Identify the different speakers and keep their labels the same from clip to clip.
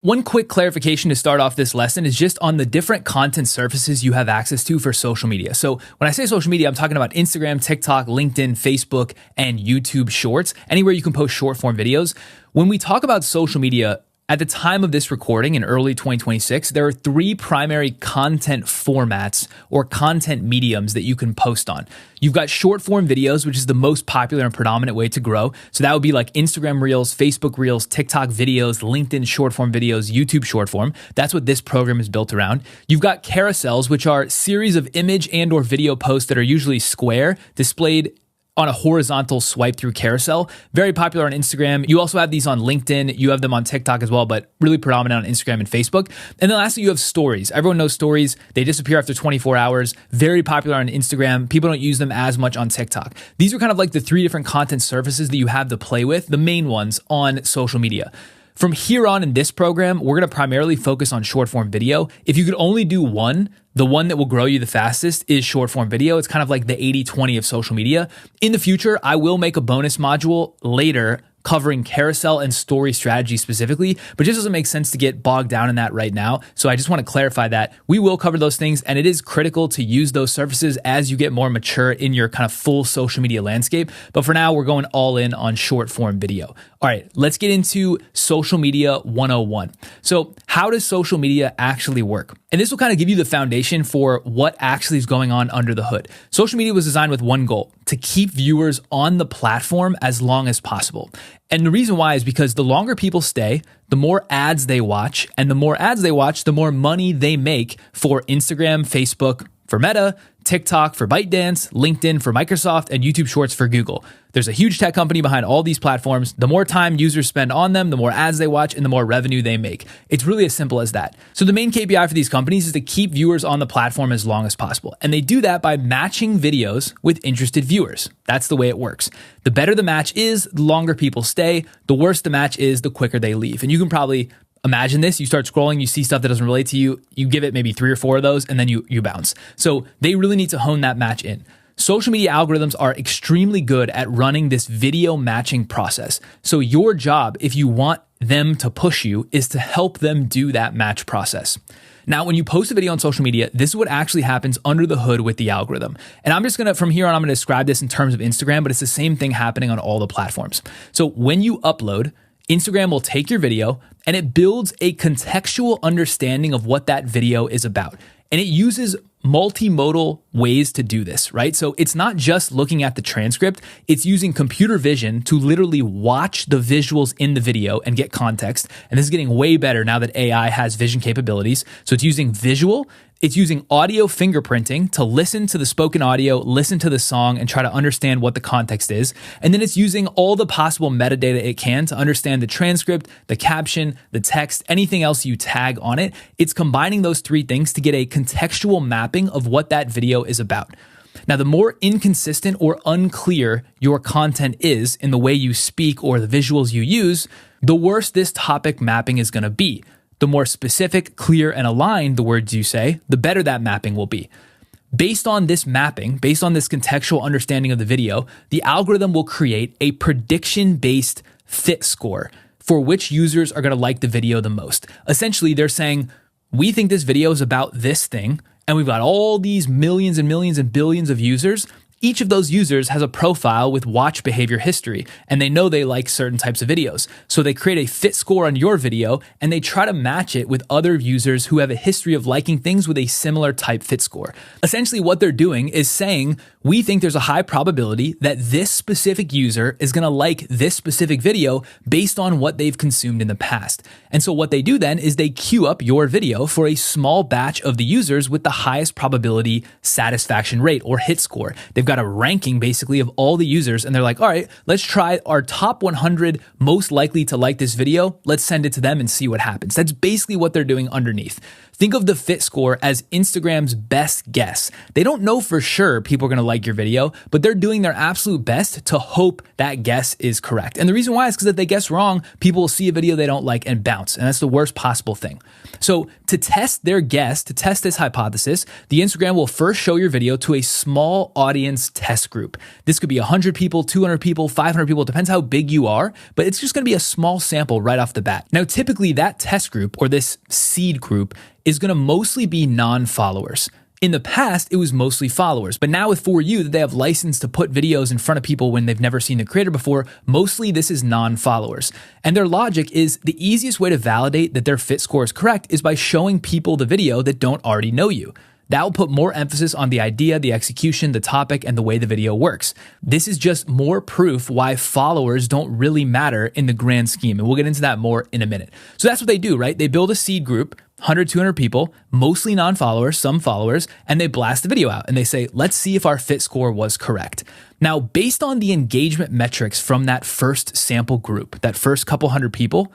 Speaker 1: one quick clarification to start off this lesson is just on the different content surfaces you have access to for social media. So when I say social media, I'm talking about Instagram, TikTok, LinkedIn, Facebook, and YouTube Shorts, anywhere you can post short form videos. When we talk about social media, at the time of this recording in early 2026, there are three primary content formats or content mediums that you can post on. You've got short form videos, which is the most popular and predominant way to grow. So that would be like Instagram Reels, Facebook Reels, TikTok videos, LinkedIn short form videos, YouTube short form. That's what this program is built around. You've got carousels, which are series of image and or video posts that are usually square, displayed on a horizontal swipe through carousel. Very popular on Instagram. You also have these on LinkedIn. You have them on TikTok as well, but really predominant on Instagram and Facebook. And then lastly, you have stories. Everyone knows stories. They disappear after 24 hours. Very popular on Instagram. People don't use them as much on TikTok. These are kind of like the three different content surfaces that you have to play with, the main ones on social media. From here on in this program, we're going to primarily focus on short form video. If you could only do one, the one that will grow you the fastest is short form video. It's kind of like the 80-20 of social media. In the future, I will make a bonus module later covering carousel and story strategy specifically, but it just doesn't make sense to get bogged down in that right now. So I just want to clarify that we will cover those things, and it is critical to use those surfaces as you get more mature in your kind of full social media landscape. But for now, we're going all in on short form video. All right, let's get into social media 101. So how does social media actually work? And this will kind of give you the foundation for what actually is going on under the hood. Social media was designed with one goal: to keep viewers on the platform as long as possible. And the reason why is because the longer people stay, the more ads they watch, and the more ads they watch, the more money they make for Instagram, Facebook, for Meta, TikTok for ByteDance, LinkedIn for Microsoft, and YouTube Shorts for Google. There's a huge tech company behind all these platforms. The more time users spend on them, the more ads they watch, and the more revenue they make. It's really as simple as that. So the main KPI for these companies is to keep viewers on the platform as long as possible. And they do that by matching videos with interested viewers. That's the way it works. The better the match is, the longer people stay. The worse the match is, the quicker they leave. And you can probably imagine this. You start scrolling, you see stuff that doesn't relate to you, you give it maybe 3 or 4 of those, and then you bounce. So they really need to hone that match in. Social media algorithms are extremely good at running this video matching process. So your job, if you want them to push you, is to help them do that match process. Now, when you post a video on social media, this is what actually happens under the hood with the algorithm. And I'm just from here on, I'm gonna describe this in terms of Instagram, but it's the same thing happening on all the platforms. So when you upload, Instagram will take your video and it builds a contextual understanding of what that video is about. And it uses multimodal ways to do this, right? So it's not just looking at the transcript, it's using computer vision to literally watch the visuals in the video and get context. And this is getting way better now that AI has vision capabilities. So it's using visual, it's using audio fingerprinting to listen to the spoken audio, listen to the song, and try to understand what the context is. And then it's using all the possible metadata it can to understand the transcript, the caption, the text, anything else you tag on it. It's combining those three things to get a contextual mapping of what that video is about. Now, the more inconsistent or unclear your content is in the way you speak or the visuals you use, the worse this topic mapping is going to be. The more specific, clear, and aligned the words you say, the better that mapping will be. Based on this mapping, based on this contextual understanding of the video, the algorithm will create a prediction-based fit score for which users are going to like the video the most. Essentially, they're saying, we think this video is about this thing, and we've got all these millions and millions and billions of users. Each of those users has a profile with watch behavior history, and they know they like certain types of videos. So they create a fit score on your video, and they try to match it with other users who have a history of liking things with a similar type fit score. Essentially, what they're doing is saying, we think there's a high probability that this specific user is going to like this specific video based on what they've consumed in the past. And so what they do then is they queue up your video for a small batch of the users with the highest probability satisfaction rate or hit score. They've got a ranking basically of all the users, and they're like, all right, let's try our top 100 most likely to like this video. Let's send it to them and see what happens. That's basically what they're doing underneath. Think of the fit score as Instagram's best guess. They don't know for sure people are going to like your video, but they're doing their absolute best to hope that guess is correct. And the reason why is because if they guess wrong, people will see a video they don't like and bounce. And that's the worst possible thing. So to test their guess, to test this hypothesis, the Instagram will first show your video to a small audience audience test group. This could be 100 people, 200 people, 500 people, depends how big you are, but it's just going to be a small sample right off the bat. Now, typically that test group or this seed group is going to mostly be non-followers. In the past, it was mostly followers, but now with For You that they have license to put videos in front of people when they've never seen the creator before, mostly this is non-followers. And their logic is the easiest way to validate that their fit score is correct is by showing people the video that don't already know you. That will put more emphasis on the idea, the execution, the topic, and the way the video works. This is just more proof why followers don't really matter in the grand scheme. And we'll get into that more in a minute. So that's what they do, right? They build a seed group, 100, 200 people, mostly non-followers, some followers, and they blast the video out and they say, let's see if our fit score was correct. Now, based on the engagement metrics from that first sample group, that first couple hundred people,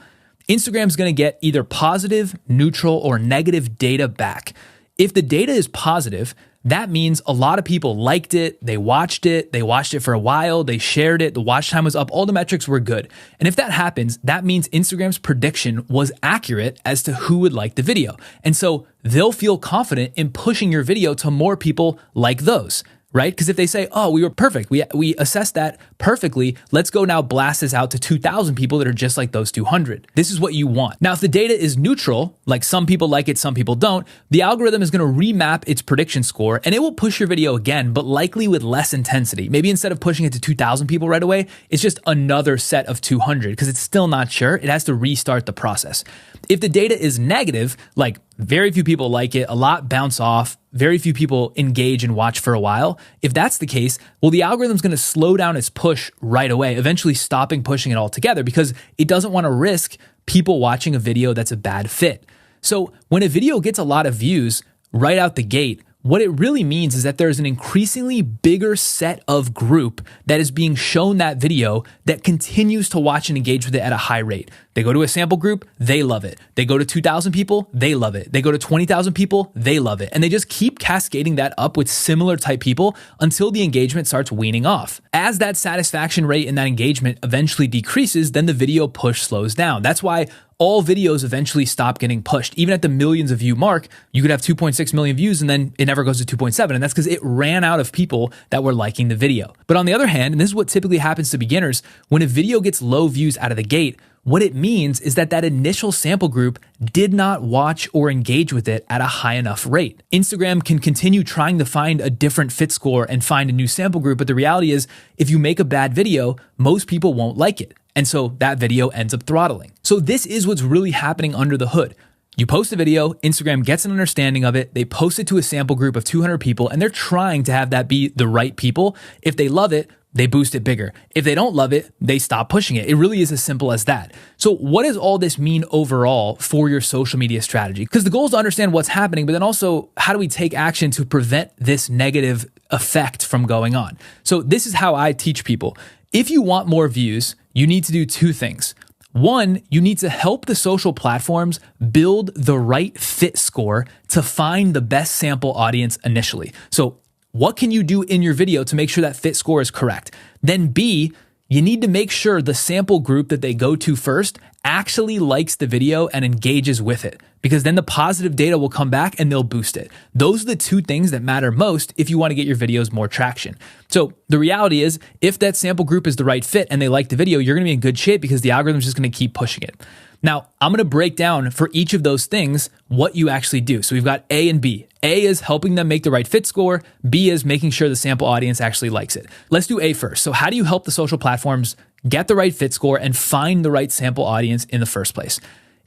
Speaker 1: Instagram's going to get either positive, neutral, or negative data back. If the data is positive, that means a lot of people liked it, they watched it for a while, they shared it, the watch time was up, all the metrics were good. And if that happens, that means Instagram's prediction was accurate as to who would like the video. And so they'll feel confident in pushing your video to more people like those. Right? Because if they say, oh, we were perfect, we assessed that perfectly, let's go now blast this out to 2,000 people that are just like those 200. This is what you want. Now, if the data is neutral, like some people like it, some people don't, the algorithm is going to remap its prediction score and it will push your video again, but likely with less intensity. Maybe instead of pushing it to 2,000 people right away, it's just another set of 200 because it's still not sure. It has to restart the process. If the data is negative, like very few people like it, a lot bounce off, very few people engage and watch for a while. If that's the case, well, the algorithm's going to slow down its push right away, eventually stopping pushing it altogether because it doesn't want to risk people watching a video that's a bad fit. So when a video gets a lot of views right out the gate, what it really means is that there's an increasingly bigger set of group that is being shown that video that continues to watch and engage with it at a high rate. They go to a sample group, they love it. They go to 2,000 people, they love it. They go to 20,000 people, they love it. And they just keep cascading that up with similar type people until the engagement starts weaning off. As that satisfaction rate and that engagement eventually decreases, then the video push slows down. That's why all videos eventually stop getting pushed. Even at the millions of view mark, you could have 2.6 million views and then it never goes to 2.7. And that's because it ran out of people that were liking the video. But on the other hand, and this is what typically happens to beginners, when a video gets low views out of the gate, what it means is that initial sample group did not watch or engage with it at a high enough rate. Instagram can continue trying to find a different fit score and find a new sample group, but the reality is if you make a bad video, most people won't like it. And so that video ends up throttling. So this is what's really happening under the hood. You post a video, Instagram gets an understanding of it, they post it to a sample group of 200 people, and they're trying to have that be the right people. If they love it, they boost it bigger. If they don't love it, they stop pushing it. It really is as simple as that. So what does all this mean overall for your social media strategy? Because the goal is to understand what's happening, but then also how do we take action to prevent this negative effect from going on? So this is how I teach people. If you want more views, you need to do two things. One, you need to help the social platforms build the right fit score to find the best sample audience initially. So what can you do in your video to make sure that fit score is correct? Then B, you need to make sure the sample group that they go to first actually likes the video and engages with it, because then the positive data will come back and they'll boost it. Those are the two things that matter most if you want to get your videos more traction. So the reality is, if that sample group is the right fit and they like the video, you're going to be in good shape because the algorithm is just going to keep pushing it. Now, I'm going to break down for each of those things what you actually do. So we've got A and B. A is helping them make the right fit score. B is making sure the sample audience actually likes it. Let's do A first. So how do you help the social platforms get the right fit score and find the right sample audience in the first place?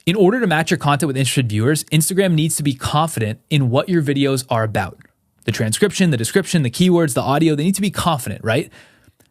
Speaker 1: In order to match your content with interested viewers, Instagram needs to be confident in what your videos are about. The transcription, the description, the keywords, the audio, they need to be confident, right?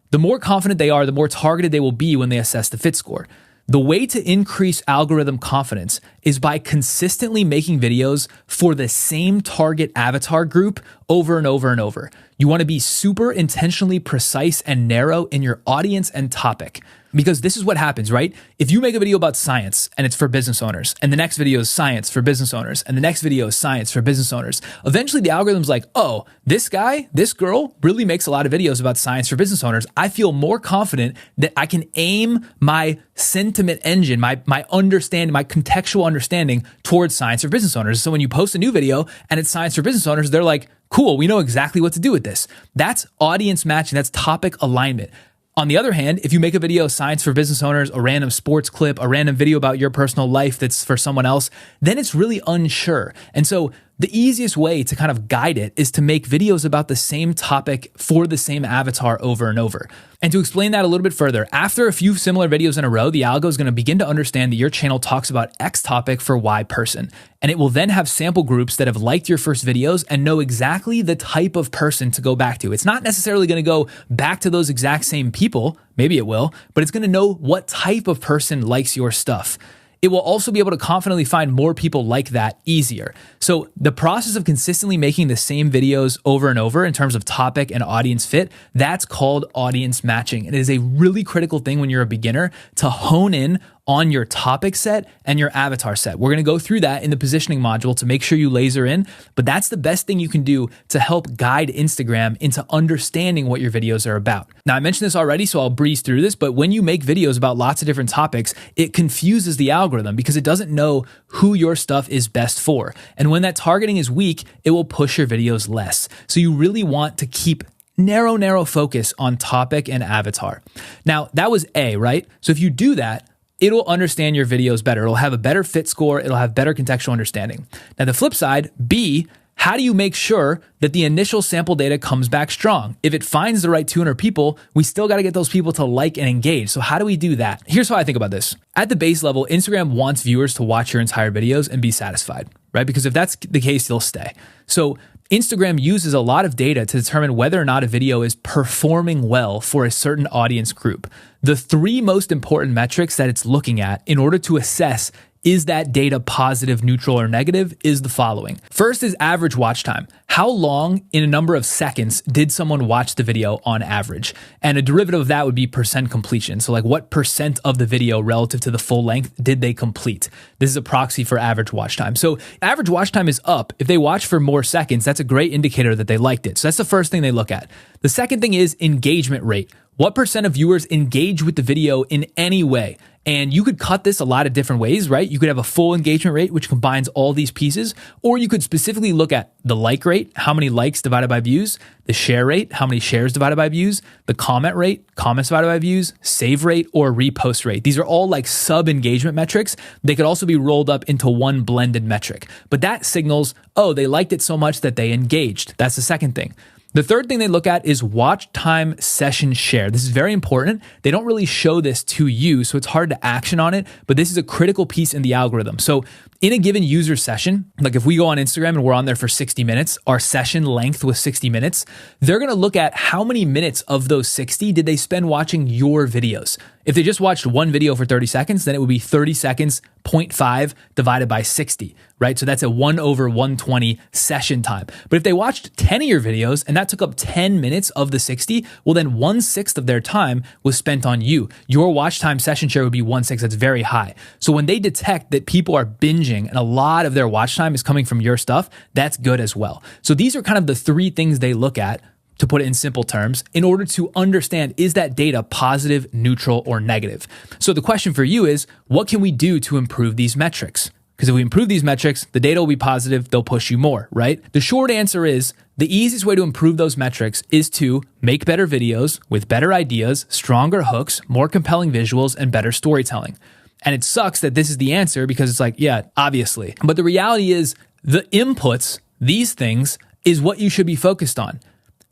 Speaker 1: The more confident they are, the more targeted they will be when they assess the fit score. The way to increase algorithm confidence is by consistently making videos for the same target avatar group over and over and over. You want to be super intentionally precise and narrow in your audience and topic. Because this is what happens, right? If you make a video about science and it's for business owners, and the next video is science for business owners, and the next video is science for business owners, eventually the algorithm's like, oh, this guy, this girl really makes a lot of videos about science for business owners. I feel more confident that I can aim my sentiment engine, my understanding, my contextual understanding towards science for business owners. So when you post a new video and it's science for business owners, they're like, cool, we know exactly what to do with this. That's audience matching. That's topic alignment. On the other hand, if you make a video, science for business owners, a random sports clip, a random video about your personal life that's for someone else, then it's really unsure. And so the easiest way to kind of guide it is to make videos about the same topic for the same avatar over and over. And to explain that a little bit further, after a few similar videos in a row, the algo is going to begin to understand that your channel talks about X topic for Y person. And it will then have sample groups that have liked your first videos and know exactly the type of person to go back to. It's not necessarily going to go back to those exact same people. Maybe it will, but it's going to know what type of person likes your stuff. It will also be able to confidently find more people like that easier. So the process of consistently making the same videos over and over in terms of topic and audience fit, that's called audience matching. It is a really critical thing when you're a beginner to hone in on your topic set and your avatar set. We're going to go through that in the positioning module to make sure you laser in, but that's the best thing you can do to help guide Instagram into understanding what your videos are about. Now, I mentioned this already, so I'll breeze through this, but when you make videos about lots of different topics, it confuses the algorithm because it doesn't know who your stuff is best for. And when that targeting is weak, it will push your videos less. So you really want to keep narrow focus on topic and avatar. Now, that was A, right? So if you do that, it'll understand your videos better. It'll have a better fit score. It'll have better contextual understanding. Now, the flip side, B, how do you make sure that the initial sample data comes back strong? If it finds the right 200 people, we still got to get those people to like and engage. So how do we do that? Here's how I think about this. At the base level, Instagram wants viewers to watch your entire videos and be satisfied, right? Because if that's the case, they'll stay. So Instagram uses a lot of data to determine whether or not a video is performing well for a certain audience group. The three most important metrics that it's looking at in order to assess is that data positive, neutral, or negative is the following. First is average watch time. How long in a number of seconds did someone watch the video on average? And a derivative of that would be percent completion. So like what percent of the video relative to the full length did they complete? This is a proxy for average watch time. So average watch time is up. If they watch for more seconds, that's a great indicator that they liked it. So that's the first thing they look at. The second thing is engagement rate. What percent of viewers engage with the video in any way? And you could cut this a lot of different ways, right? You could have a full engagement rate, which combines all these pieces, or you could specifically look at the like rate, how many likes divided by views, the share rate, how many shares divided by views, the comment rate, comments divided by views, save rate, or repost rate. These are all like sub-engagement metrics. They could also be rolled up into one blended metric. But that signals, oh, they liked it so much that they engaged. That's the second thing. The third thing they look at is watch time session share. This is very important. They don't really show this to you, so it's hard to action on it, but this is a critical piece in the algorithm. So in a given user session, like if we go on Instagram and we're on there for 60 minutes, our session length was 60 minutes, they're going to look at how many minutes of those 60 did they spend watching your videos. If they just watched one video for 30 seconds, then it would be 30 seconds, 0.5 divided by 60, right? So that's a 1/120 session time. But if they watched 10 of your videos and that took up 10 minutes of the 60, well, then 1/6 of their time was spent on you. Your watch time session share would be 1/6. That's very high. So when they detect that people are binging and a lot of their watch time is coming from your stuff, that's good as well. So these are kind of the three things they look at, to put it in simple terms, in order to understand, is that data positive, neutral, or negative? So the question for you is, what can we do to improve these metrics? Because if we improve these metrics, the data will be positive, they'll push you more, right? The short answer is, the easiest way to improve those metrics is to make better videos with better ideas, stronger hooks, more compelling visuals, and better storytelling. And it sucks that this is the answer because it's like, yeah, obviously. But the reality is, the inputs, these things, is what you should be focused on.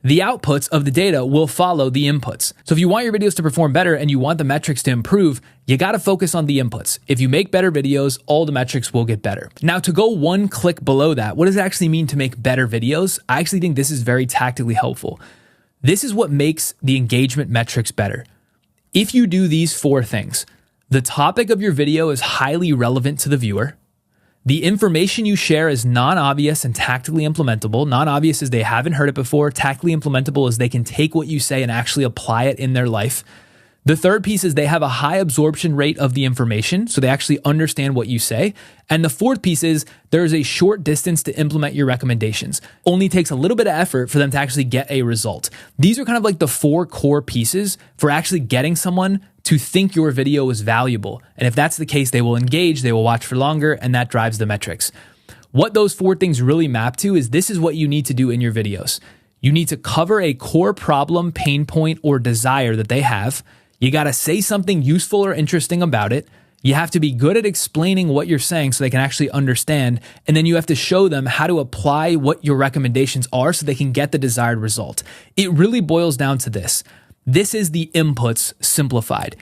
Speaker 1: The outputs of the data will follow the inputs. So if you want your videos to perform better and you want the metrics to improve, you got to focus on the inputs. If you make better videos, all the metrics will get better. Now, to go one click below that, what does it actually mean to make better videos? I actually think this is very tactically helpful. This is what makes the engagement metrics better. If you do these four things, the topic of your video is highly relevant to the viewer. The information you share is non-obvious and tactically implementable. Non-obvious is they haven't heard it before. Tactically implementable is they can take what you say and actually apply it in their life. The third piece is they have a high absorption rate of the information, so they actually understand what you say. And the fourth piece is there is a short distance to implement your recommendations. Only takes a little bit of effort for them to actually get a result. These are kind of like the 4 core pieces for actually getting someone to think your video is valuable. And if that's the case, they will engage, they will watch for longer, and that drives the metrics. What those 4 things really map to is this is what you need to do in your videos. You need to cover a core problem, pain point, or desire that they have. You got to say something useful or interesting about it. You have to be good at explaining what you're saying so they can actually understand. And then you have to show them how to apply what your recommendations are so they can get the desired result. It really boils down to this. This is the inputs simplified.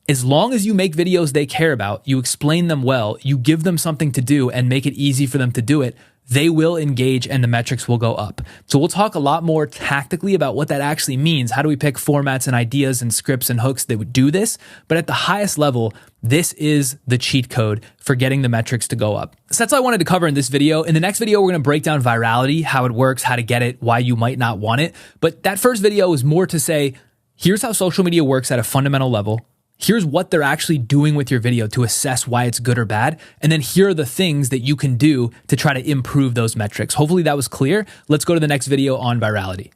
Speaker 1: As long as you make videos they care about, you explain them well, you give them something to do and make it easy for them to do it, they will engage and the metrics will go up. So we'll talk a lot more tactically about what that actually means. How do we pick formats and ideas and scripts and hooks that would do this? But at the highest level, this is the cheat code for getting the metrics to go up. So that's all I wanted to cover in this video. In the next video, we're going to break down virality, how it works, how to get it, why you might not want it. But that first video is more to say, here's how social media works at a fundamental level. Here's what they're actually doing with your video to assess why it's good or bad. And then here are the things that you can do to try to improve those metrics. Hopefully that was clear. Let's go to the next video on virality.